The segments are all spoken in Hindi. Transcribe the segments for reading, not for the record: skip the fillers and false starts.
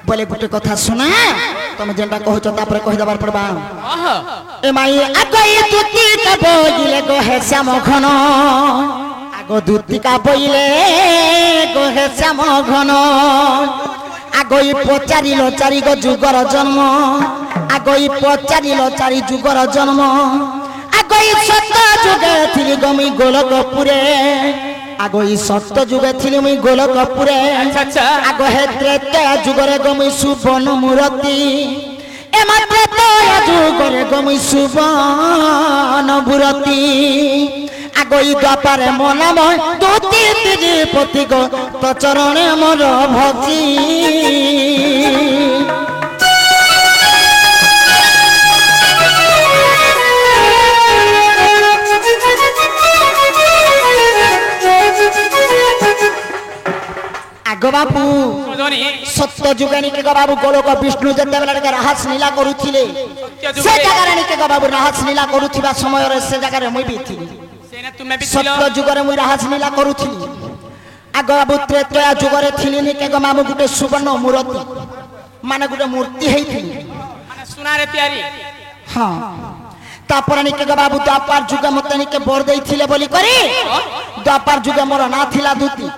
बोले गोटे कथा सुना तुम जेनटा कहछ तापर कहि दबार पड़बा ए माई आगई दुती का बोइले गोहे श्याम घन आगो दुती का बोइले गोहे श्याम घन आगई पचारिलो चारि गो जुगर जन्म आगई पचारिलो चारि जुगर जन्म आगई सत जुगे थिली गमी गोलकपुरे आगई सत जुगे थिली मुई गोलकपुरे आगो हे त्रेता जुगरे गमी सुबन मूर्ति ए मात्र त्रेता जुगरे गमी सुबन मूर्ति आगई द्वापारे मनाम दुती तिजी पति गो तो चरणे मोर भक्ति आगो बापू सत्य जुगानी के बाबू गोलोक विष्णु जते बेला के राहस लीला करूथिले से जगह रानी के बाबू राहस लीला करूथिबा समय रे से जगह रे मुई भी थिली सेना तुमे भी थिलो सत्य जुगरे मुई राहस लीला करूथिली आगो बाबू त्रेता जुगरे थिली नि के बाबू गुटे सुवर्ण मूर्ति माने गुटे मूर्ति हेइथिली माने सुना रे तयारी हां तापर नि के बाबू द्वापर जुग मते नि के बर देइथिले बोली करी द्वापर जुग मोर ना थिला दुती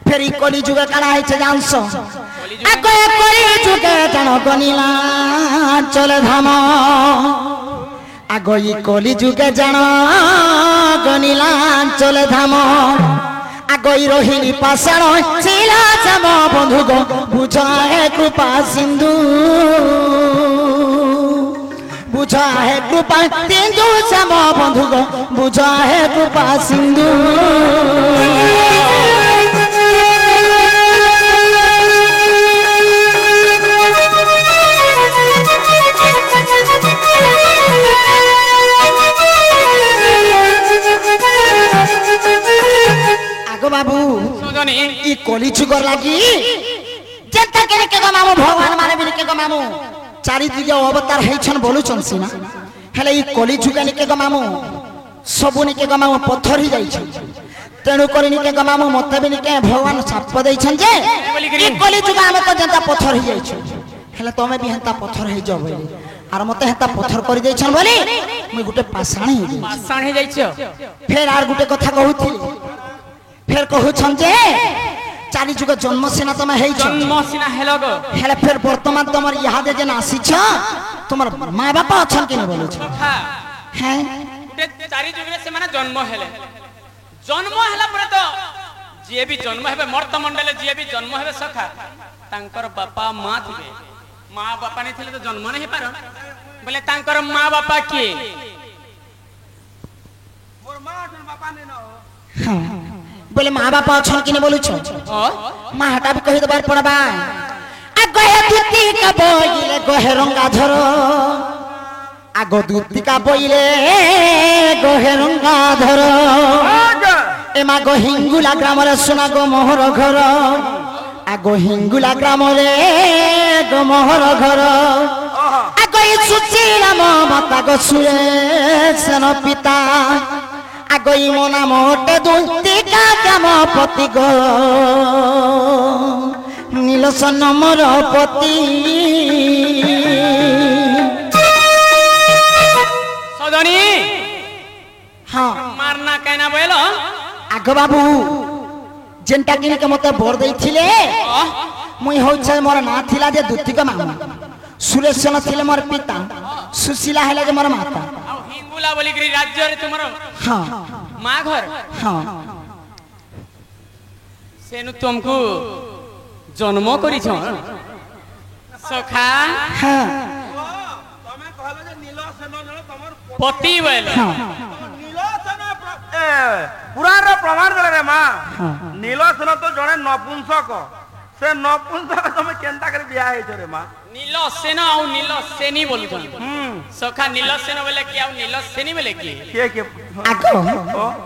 फेरी कली जुगे काना है जानस आगो कली जुगे जन गनिला चले धाम आगो ई कली जुगे जन गनिला चले धाम आगो ई रोहिणी पाषाण शिला जाम बंधु गो बुझा है कृपा सिंधु बुझा है कृपा सिंधु जाम बंधु गो बुझा है कृपा सिंधु बाबू ई कली जुगर लागी जेता के के मामू भगवान माने बिन के मामू चारि दिग अवतार हेछन बोलुछन सिना हेले ई कली जुगानी के मामू सबुनी के मामू पत्थर ही जाई छ तेनु करनी के मामू मते बिन के भगवान साप दैछन जे ई कली जुगा में तो जेता पत्थर ही जाई छ हेले तमे भी हंता पत्थर हे जब आर मते हंता पत्थर कर दैछन बोली मुई गुटे पाषाण हे जाई छ फेर आर गुटे कथा कहूथि फिर कहूछन जे चारि जुग जन्म सेना तमे हेइ जन्म सेना हेलो गो हेले फिर वर्तमान तमर यहा दे जे नासी छ तमर मां बापा अछन कि न बोलु छ हैं गुटे चारि जुग रे से माने जन्म हेला परे तो जे भी जन्म हेबे मर्त मंडल जे भी जन्म हेबे सखा तांकर बापा मां थिबे मां बापा नै थिले तो जन्म नै हे पार बोले तांकर मां बापा के मोर मां और बापा नै न हो बोले माँ बापा अछन कि बोलु छ माँ हटा भी कहि दबार पड़बा आगो दुती का बोइले गोहे रंगाधर आगो दुती का बोइले गोहे रंगाधर ए मा गो हिंगुला ग्राम रे सुना गो मोहर घर आगो हिंगुला ग्राम रे गो मोहर घर आगो ई सुशीला माता गो सुरेश न पिता आगई मोना मोटे दुती का काम पति गो नीलसन मोर पति सदनी हां मारना कहना बोलो आगो बाबू जेंटा किन के मते बर दैथिले मुई होय छै मोर ना थिला जे दुती का मामा सुरेश न थिले मोर पिता सुशीला हेले जे मोर माता हिंगुला बोली गरी राज्य रे तुमरो हां मां घर हां सेनु तुमको जन्म करी छ सखा हां तमे कहलो जे नीलसेन जण तमर पति बोल नीलसेन पुराण रो प्रमाण देले रे मां नीलसेन तो जणे नपुंसक से नपुंसक तमे केनता करे बियाह हे छ रे मां नीलसेन आ नीलसेनी बोलु छ सखा नीलसेन बोले कि आ नीलसेनी बोले कि के आगो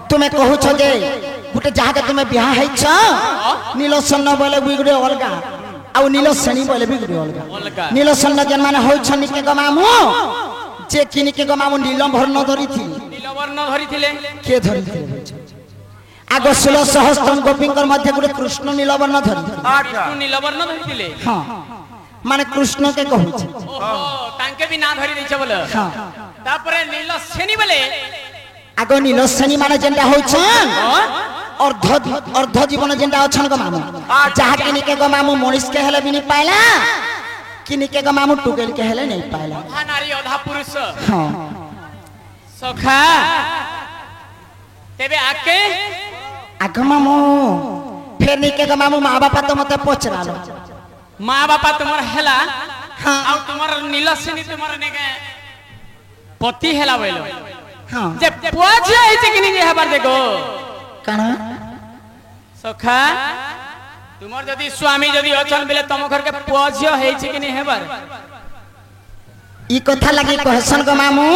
तुमे कहू छ जे गुटे जहा के तुमे बियाह हे छ नीलसेन बोले बिगुडे अलगा आ नीलसेनी बोले बिगुडे अलगा नीलसेन जन माने होय छ निके ग मामू जे किनि के ग मामू नीलवर्ण धरिथि नीलवर्ण धरिथिले के धरिथिले आगो 16 सहस्त्रम गोपींकर मध्य गुटे कृष्ण नीलवर्ण धरि कृष्ण नीलवर्ण धरिथिले हां माने कृष्ण के कहू छे ओहो तांके भी ना धरि दैछ बोले हां तापरे नीलसेनी बोले आगो नीलसेनी माने जेंटा होय छन अर्ध जीवन जेंटा अछन गो मामू जहा कि निके गो मामू मनीष के हेले भी नहीं पाइला कि निके गो मामू टुकेल के हेले नहीं पाइला आधा नारी आधा पुरुष हां सखा तेबे आके आगो मामू फिर निके गो मामू माँ बापा तो मते पचरालो माँ बापा तुमर हेला हां आ तुमर नीलसेनी तुमर नेके पति हेला बोलो हां जे पुआछ है कि नहीं हबार देखो काना सखा तुमर जदी स्वामी जदी अचन बेले तुम घर के पुआछ है कि नहीं हबार ई कथा लगी कहसन गो मामू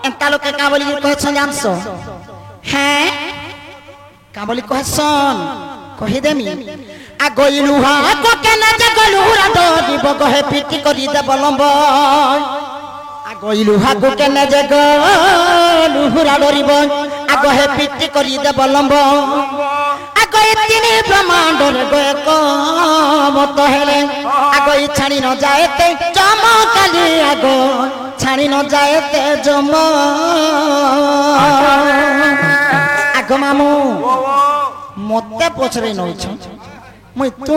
एंता लोग के का बोली कहसन जानसो हैं का बोली कहसन कहि देमी आ गइलुहा को के न जगलुरा दो दिबो कहे पिटी करी दे बलंब आ गइलुहा को के न जगलुरा डरिबो आ कहे पिटी करी दे बलंब आ गइ तिनी ब्रह्मांड रे गए को मत हेले आ गइ छाड़ी न जाएते चमकाली आ गो छाड़ी न जाएते जम आगो मामू मते पछरे नइ छ मुई तू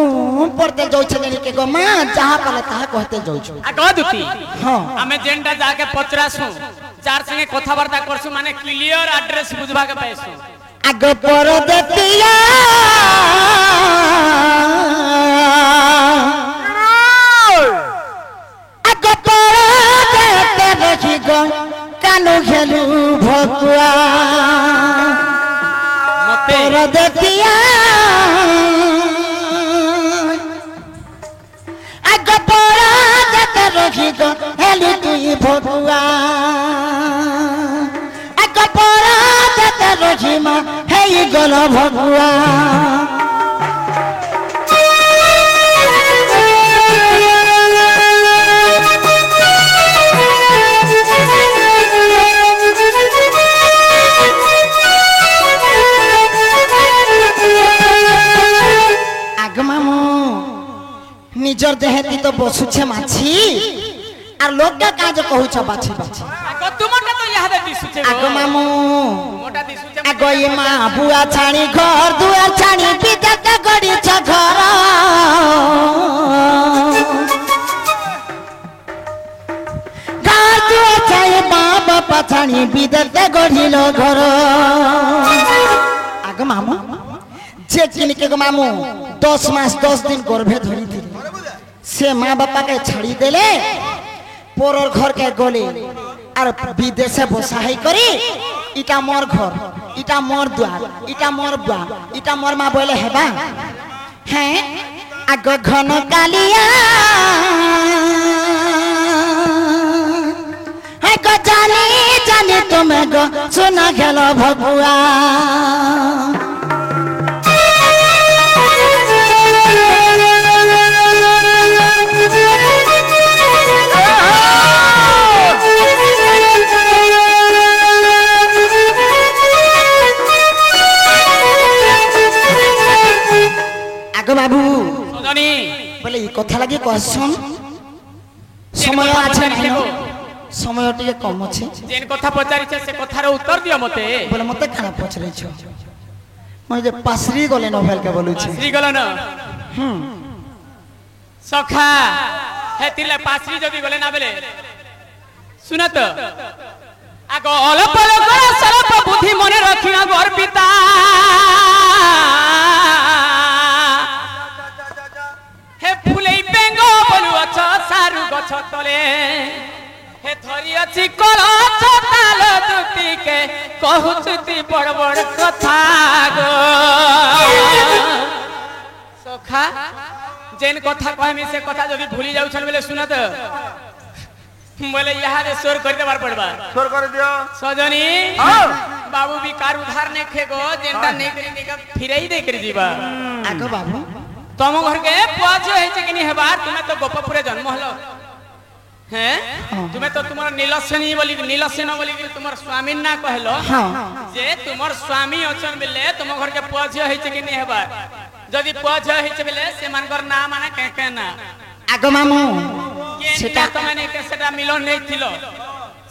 पड़ते जाउ छ के गो मां जहां पले ताहा कहते जाउ छ आ कह दुती हां हमें जेंटा जाके पचरासु चार संगे कथा वार्ता करसु माने क्लियर एड्रेस बुझबा के पैसु आगो पर देतिया आगो पर देते देखि गो कानु खेलु भकुआ मते पर देतिया आगो पर देते देखि गो हेलु तुई भकुआ आगो पर देते देखि मा हेई गल भकुआ आगमामू निजर देहती तो बसुछे माछी आर लोग का काज कहू छ बाछी बाछी आगो तुमटा तो यहां दे दिसुचे आगमामू मोटा दिसुचे आगो ये मां बुआ छाणी घर दुआर छाणी बिदत गड़ी छ घर घर दुआर छाई बाबा पछाणी बिदत गड़ी लो घर आगमामू जे किनके गो मामू 10 मास 10 दिन गर्भे धरी थी से माँ बापा के छाड़ी देले पोरर घर के गले और विदेशे बसाई करी इटा मोर घर इटा मोर द्वार इटा मोर बुआ इटा मोर माँ बोले हेबा हैं आग घन कालिया है गो जानी जानी तुम्हें गो सुना गेलो भगुआ आगो बाबू सजनी बोले ई कथा लागि कहसन समय আছে না समय टिके कम আছে जेन कथा पचारि छे से कथार उत्तर दियो मते बोले मते खाना पछरै छ मैं जे पासरी गले नोवेल के बोलु छी पासरी गलो न सखा हे तिले पासरी जदी गले ना बेले सुन त आगो अलप अलप सरप बुद्धि मने रखिना घर पिता हे फुलै बेंगो बोलु अछ सारु गछ तले हे थरी अछि कलछ ताल दुती के कहउछती बड़ बड़ कथा गो सखा जेन कथा कहमी से कथा जदी भूली जाउ छन बेले सुन त बोले यहाँ रे स्वर कर देबार पड़बा स्वर कर दियो सजनी हां बाबू भी कार उधार ने खेगो जेंटा नहीं करी निका फिरई दे कर जीवा आगो बाबू तुम घर के पुआछ है कि नहीं हेबार तुम्हें तो गोपपुरे जन्म हलो हैं तुम्हें तो तुम्हारा नीलसेनी बोली नीलसेना बोली तुम्हार स्वामी ना कहलो हां जे तुम्हार स्वामी अचन बेले तुम घर के पुआछ है कि नहीं हेबार जदी पुआछ है बेले से मानकर ना माने के ना আগ মামু কেন সেটা তুমি নে সেটা মিলন নেইছিল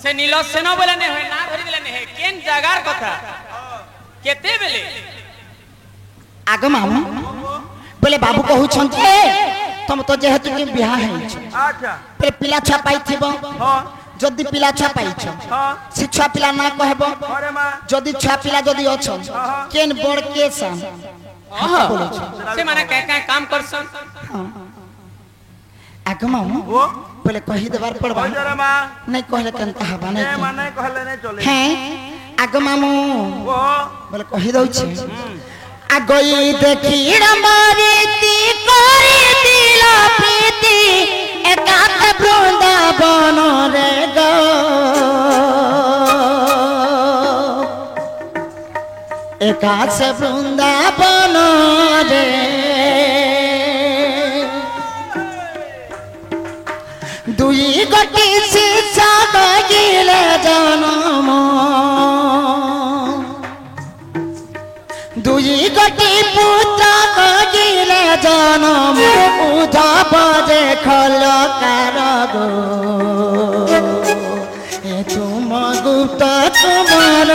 সে নীল সেন বলে নে হয় না ধরি দিলে নে কেন জাগার কথা কেতে বেলে আগ মামু বলে বাবু কହୁଛନ୍ତି ତମ ତ ଯେହେତୁ କି ବିହା ହେଇଛ আচ্ছা বলে পিলা ଛୁଆ ପାଇଥିବ হ্যাঁ যদি পিলা ଛୁଆ পাইছ হ্যাঁ ସେ ଛୁଆ ପିଲା ନା କହିବ ঘরে মা যদি ଛୁଆ ପିଲା ଯଦି ଅଛନ୍ କେନ୍ ବଡ କେ ସାନ সে মানে কে কে কাম করছন ଆଗ ମାମୁ ও বলে কহি দেবার পড়বা কই জরে মা নাই কহিলে কেনতা হবা নাই এ মানে কহলে নে চলে হ্যাঁ আগ মামু ও বলে কহি দଉଛି আগই দেখি রমারিতি করে দিল প্রীতি একাত বৃন্দাবন রে গো একাশ বৃন্দাবন রে দুই গটি শিশা গিলে জনম দুই গটি পুত্র গিলে জনম উধব যে খল কারগ এ তুম গুপ্ত তোমার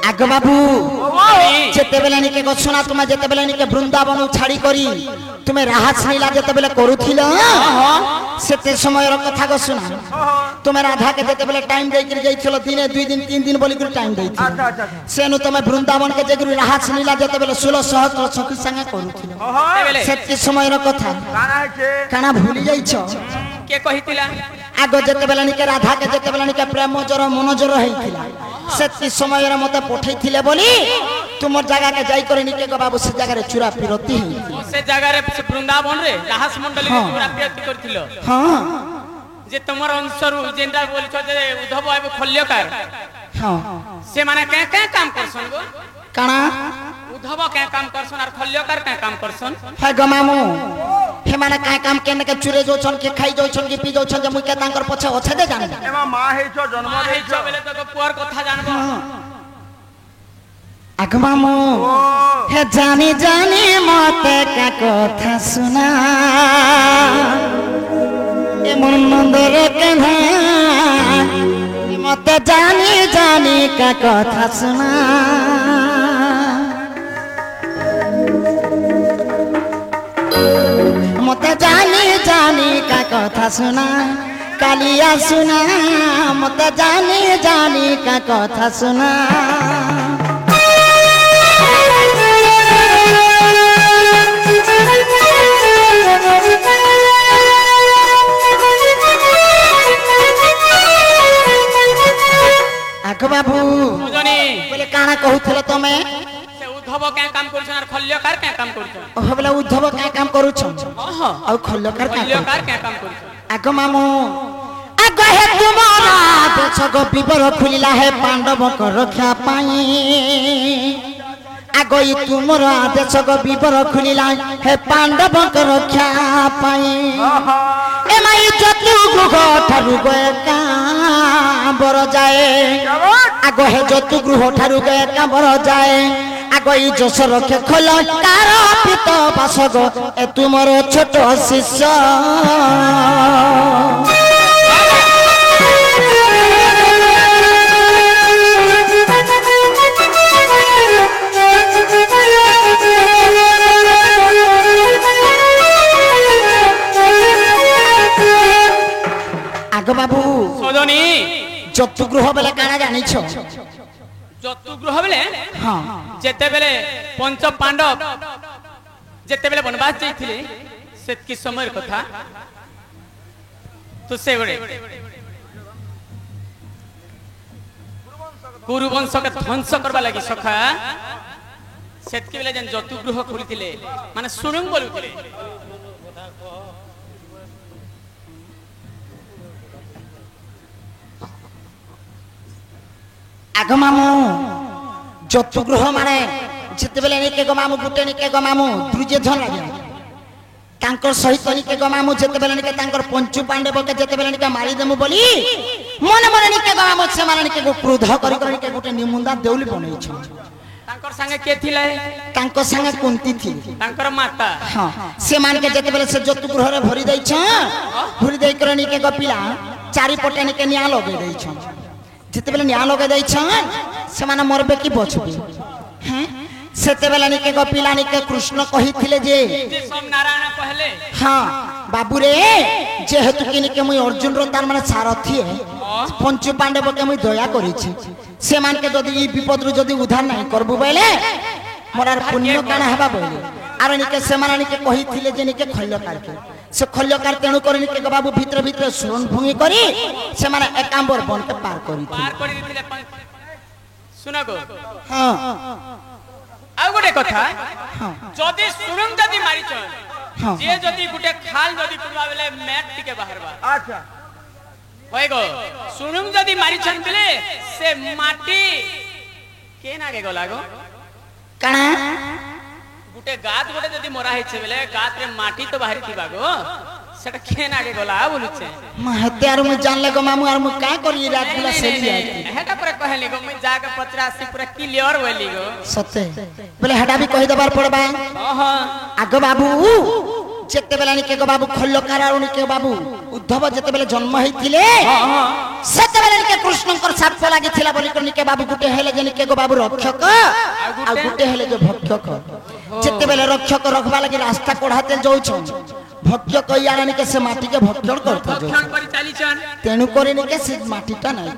আগ বাবু যেতেবেলে নিকে গছনা তুমি যেতেবেলে নিকে বৃন্দাবন ছাড়ি করি তুমি রাহাস লীলা যেতেবেলে করুথিল সেতে সময়ের কথা গছনা তুমি রাধাকে যেতেবেলে টাইম দেইকি যাইছিল দিনে 2 দিন 3 দিন বলি করে টাইম দেইছিল আচ্ছা আচ্ছা সেনু তুমি বৃন্দাবন কে যেগুরি রাহাস লীলা যেতেবেলে 16 সহস্র সখী সঙ্গে করুথিল হ্যাঁ সেতে সময়ের কথা কানা হইছে কানা ভুলি যাইছ কে কহিতিলা আগ যেতেবেলে নিকে রাধাকে যেতেবেলে নিকে প্রেম জর মন জর হইছিল সেতি সময়ের মতে পঠাইছিলে বলি তোমার জায়গাকে যাই করে নিকে গো বাবু সে জায়গারে চূড়া পিরতি হইছিল সে জায়গারে বৃন্দাবন রে রাহাস মন্ডলী হ্যাঁ। পুরা প্রিয়তি করছিল হ্যাঁ যে তোমার অংশরু যেটা বলছ যে উদ্ধব এবং খল্যকার হ্যাঁ সে মানে কে কে কাম করছন গো কানা উদ্ধব কে কাম করছন আর খল্যকার কে কাম করছন হে গো মামু হে মানে কাই কাম কেনে কে চুরে যাউছন কে খাই যাউছন কি পি যাউছন যে মুই কে তাঙ্কর পছে অছে দে জানি এমা মা হইছ জন্ম মা হইছ হেইছ বেলে তো পুয়ার কথা জানবো আগ মামু ও হে জানি জানি মতে কা কথা শুনা এ মন নন্দর কেনা মতে জানি জানি কা কথা শুনা মতে জানি জানি কা কথা শুনা কালিয়া শুনা মতে জানি জানি কা কথা শুনা আগ বাবু বুঝনি বলে কানা কহুথল তুমি সে উদ্ধব কে কাম করছন আর খল্যকার কে কাম করছন ও বলে উদ্ধব কা কাম করুছ ওহ আর খল্লকার কা খল্যকার কে কাম করছন আগ মামু আগ হে তোমারা দেশক বিবর খুলিলা হে পাণ্ডবক রক্ষা পাই আগই তুমর দেশক বিবর খুলিলা হে পাণ্ডবক রক্ষা পাই এমাই যতু গুহ ঠারু গয়ে কাবর যায় আগ হে যতু গৃহ ঠারু গয়ে কাবর যায় আগই যশ রক্ষে খোল কার পিত বাসগ এ তুমর ছোট শিষ্য আগ বাবু সজনী যতু গৃহ বেলে কানা জানিছ যতুগৃহ বেলে হ্যাঁ যেতেবেলে পঞ্চ পাণ্ডব যেতেবেলে বনবাস যাইଥିଲେ সেতকি সময়ের কথা তো সেবড়ে কুরুবংশকে ধ্বংস করবা লাগি সখা সেতকি বেলে যেন যতুগৃহ খুলিଥିଲେ মানে শুনুং বলুଥିଲେ আগ মামু যতগৃহ মানে যেতবেলে নিকে গো মামু গুটে নিকে গো মামু দুর্যোধন লাগে তাঙ্কর সহিত নিকে গো মামু যেতবেলে নিকে তাঙ্কর পঞ্চু পাণ্ডবকে যেতবেলে নিকে মারি দেমু বলি মনে মনে নিকে গো মামু সেমানে নিকে গো ক্রোধ করি করি নিকে গুটে নিমুন্দা দেউলি বনাইছ তাঙ্কর সঙ্গে কে থিলে তাঙ্ক সঙ্গে কুন্তি থিলে তাঙ্কর মাতা হ্যাঁ সেমানকে যেতবেলে সে যতগৃহরে ভরি দেইছ ভরি দেই করে নিকে গো পিলা চারিপটে নিকে নিয়া লগাই দেইছ যেতবেলে নিয়া লগাই দেইছ সেমানে মরবে কি বচবে হ্যাঁ সেতেবেলে নিকে গো পিলা নিকে কৃষ্ণ কহিଥିଲେ যে সব নারায়ণ কহলে হ্যাঁ বাবুরে যেহেতু কি নিকে মুই অর্জুন র তার মানে সারথি পঞ্চু পাণ্ডবকে মুই দয়া করেছি সেমানকে যদি এই বিপদরু যদি উদ্ধার নাই করবু বলে মোরার পুণ্য কানা হবা বলে আর নিকে সেমানে নিকে কহিଥିଲେ যে নিকে খল্যকারকে সে খল্যকার তেণু করে নিকে গো বাবু ভিতরে ভিতরে সুরন ভঙ্গি করি সেমানে একাম্বর বনকে পার করিଥିଲେ পার করে দিলে শুনা গো হ্যাঁ আর গোটে কথা হ্যাঁ যদি সুরং যদি মারিছ হ্যাঁ যে যদি গোটে খাল যদি পুরবা বেলে ম্যাট টিকে বাহারবা আচ্ছা হয় গো সুরং যদি মারিছন বেলে সে মাটি কে নাগে গলা গো কানা গোটে গাত গোটে যদি মরা হইছে বেলে গাত রে মাটি তো বাহারি থিবা গো সেটা কে নাগে গলা বলুছে महते और मुझे जान ले गो मामू और मुझे क्या करी रात बुला सेली आई हेटा पर कहली गो मैं जाके 85 पूरा क्लियर होली गो सत्य बोले हटा भी कहि दबार पड़बा ओहो आगो बाबू जेते बेला निके गो बाबू खल्लकार और निके बाबू उद्धव जेते बेला जन्म हेतिले सेते बेला निके कृष्णकर साप लागि थिला बोली कर निके बाबू गुटे हेले जे निके गो बाबू रक्षक आ गुटे हेले जो भक्षक जेते बेला रक्षक रखबा लागि रास्ता कोढाते जाउछन भक्ष्य कइयारा निके से माटी के भक्षण करता जो भक्षण करी चालीचन तेनु करे निके से माटीटा नाही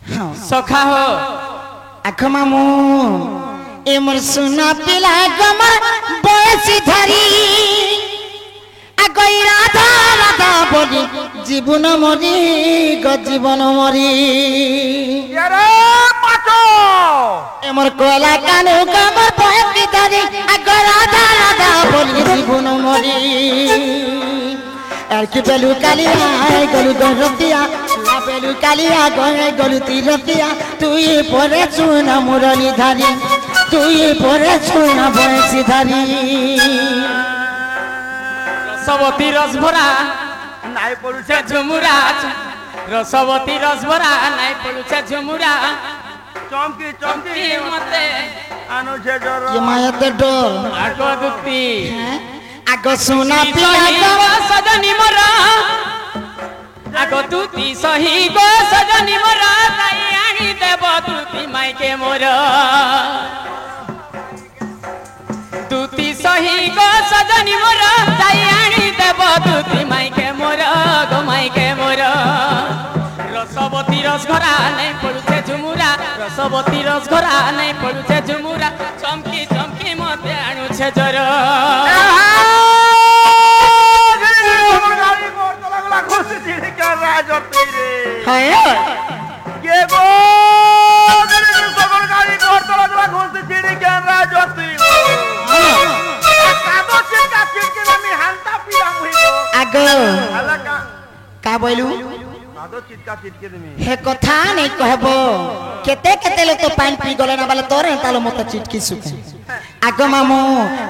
हां सखा हो आख मामू एमर सुना पिला गमर बयसी धरी আগই রাধা রাধা বলি জীবন মরি গ জীবন মরি এরে পাটো এমর কলা কানু গমর বয়সি ধরি আগই রাধা রাধা বলি জীবন মরি আর কি বেলু কালিয়া গলু গরতিয়া বেলু কালিয়া গয়ে গলু তিরতিয়া তুই পরে চুনা মুরলি ধারি তুই পরে চুনা বয়সি ধারি রসবতী রসভরা নাই পড়ুছে ঝুমুরা রসবতী রসভরা নাই পড়ুছে ঝুমুরা চমকি চমকি কি মতে আনুছে জর ये मायाते डोर আগ দুতি আগ সোনা পিলা গো সজনী মোরা আগ দুতি সহি গো সজনী মোরা তাই আনি দেব দুতি মাইকে মোরা দুতি সহি গো সজনী মোরা তাই আনি দেব দুতি মাইকে মোরা গো মাইকে মোরা রসবতী রসঘরা নাই পড়ুছে ঝুমুরা রসবতী রসঘরা নাই পড়ুছে ঝুমুরা চমকি চমকি মতে আনুছে জর হয় কে গো সবর গাড়ি ঘরতলা জলা ঘুরতে চিড়ি কেন রাজতি কাদো চিন্তা চিন্তা আমি হান্তা পিলাম হইলো আগ আলাকা কা বইলু কাদো চিন্তা চিন্তা তুমি हे कथा नहीं कहबो केते केते लोग तो पानी पी गले ना बाले तोरे तालो मत चिटकी सुके आगो मामू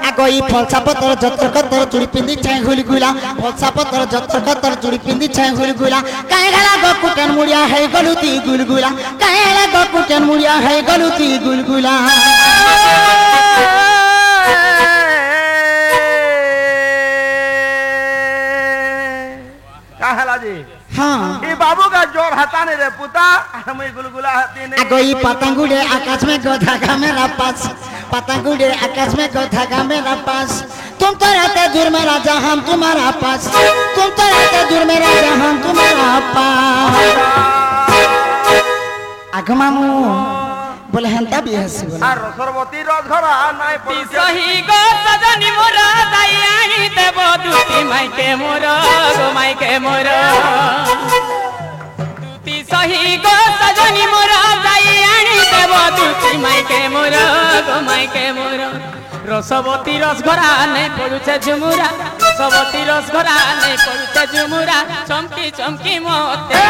आगो ई फलसा पतर जतर कतर चुड़ी पिंदी छाई हुली गुला फलसा पतर जतर कतर चुड़ी पिंदी छाई हुली गुला काहे गला गो कुटन मुड़िया है गलुती गुलगुला काहे गला गो कुटन मुड़िया है गलुती गुलगुला काहला जी हां ई बाबू का जोर हताने रे पुता हम गुलगुला हती ने आगो ई पतंगुड़े आकाश में गो धागा मेरा पास पतंगुड़े आकाश में गो धागा मेरा पास तुम तो रहते दूर में राजा हम तुम्हारा पास तुम तो रहते दूर में राजा हम तुम्हारा पास आगो मामू बोले हंता भी हंसी बोले আর রসবতী রসঘরা নাই পড়ুছে সহি গো সজনী মোরা তাই আনি দেব দুতি মাইকে মোরা গো মাইকে মোরা দুতি সহি গো সজনী মোরা তাই আনি দেব দুতি মাইকে মোরা গো মাইকে মোরা রসবতী রসঘরা নাই পড়ুছে ঝুমুরা রসবতী রসঘরা নাই পড়ুছে ঝুমুরা চমকি চমকি মতে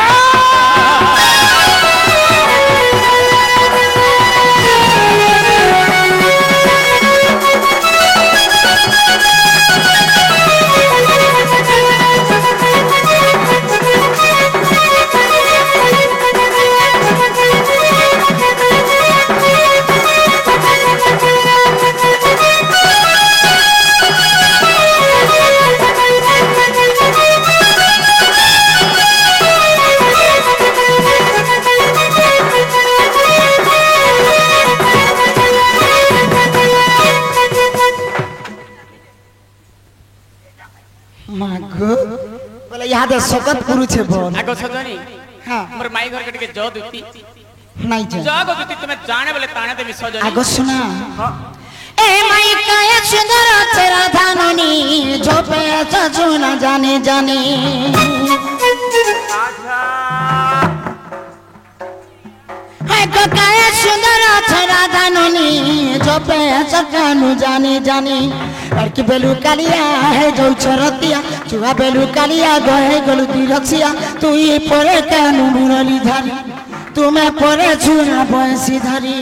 আদে শকত পুরুছে বল আগ সজনী হ্যাঁ মোর মাই ঘর কে জ দুতি নাই যা জ গো দুতি তুমি জানে বলে তানে দেবি সজনী আগ শোনা এ মাই কায় সুন্দর চেরা ধাননি ঝোপে চাচু না জানে জানে আচ্ছা হায় গো কায় সুন্দর চেরা ধাননি ঝোপে চাচানু জানে জানে আর কি বেলু কালিয়া হে যাও ছরতিয়া চুয়া বেলু কালিয়া গহে গলু দিরছিয়া তুই পরে কানু মুরলি ধারি তুমি পরে ছুরা বয়সী ধারি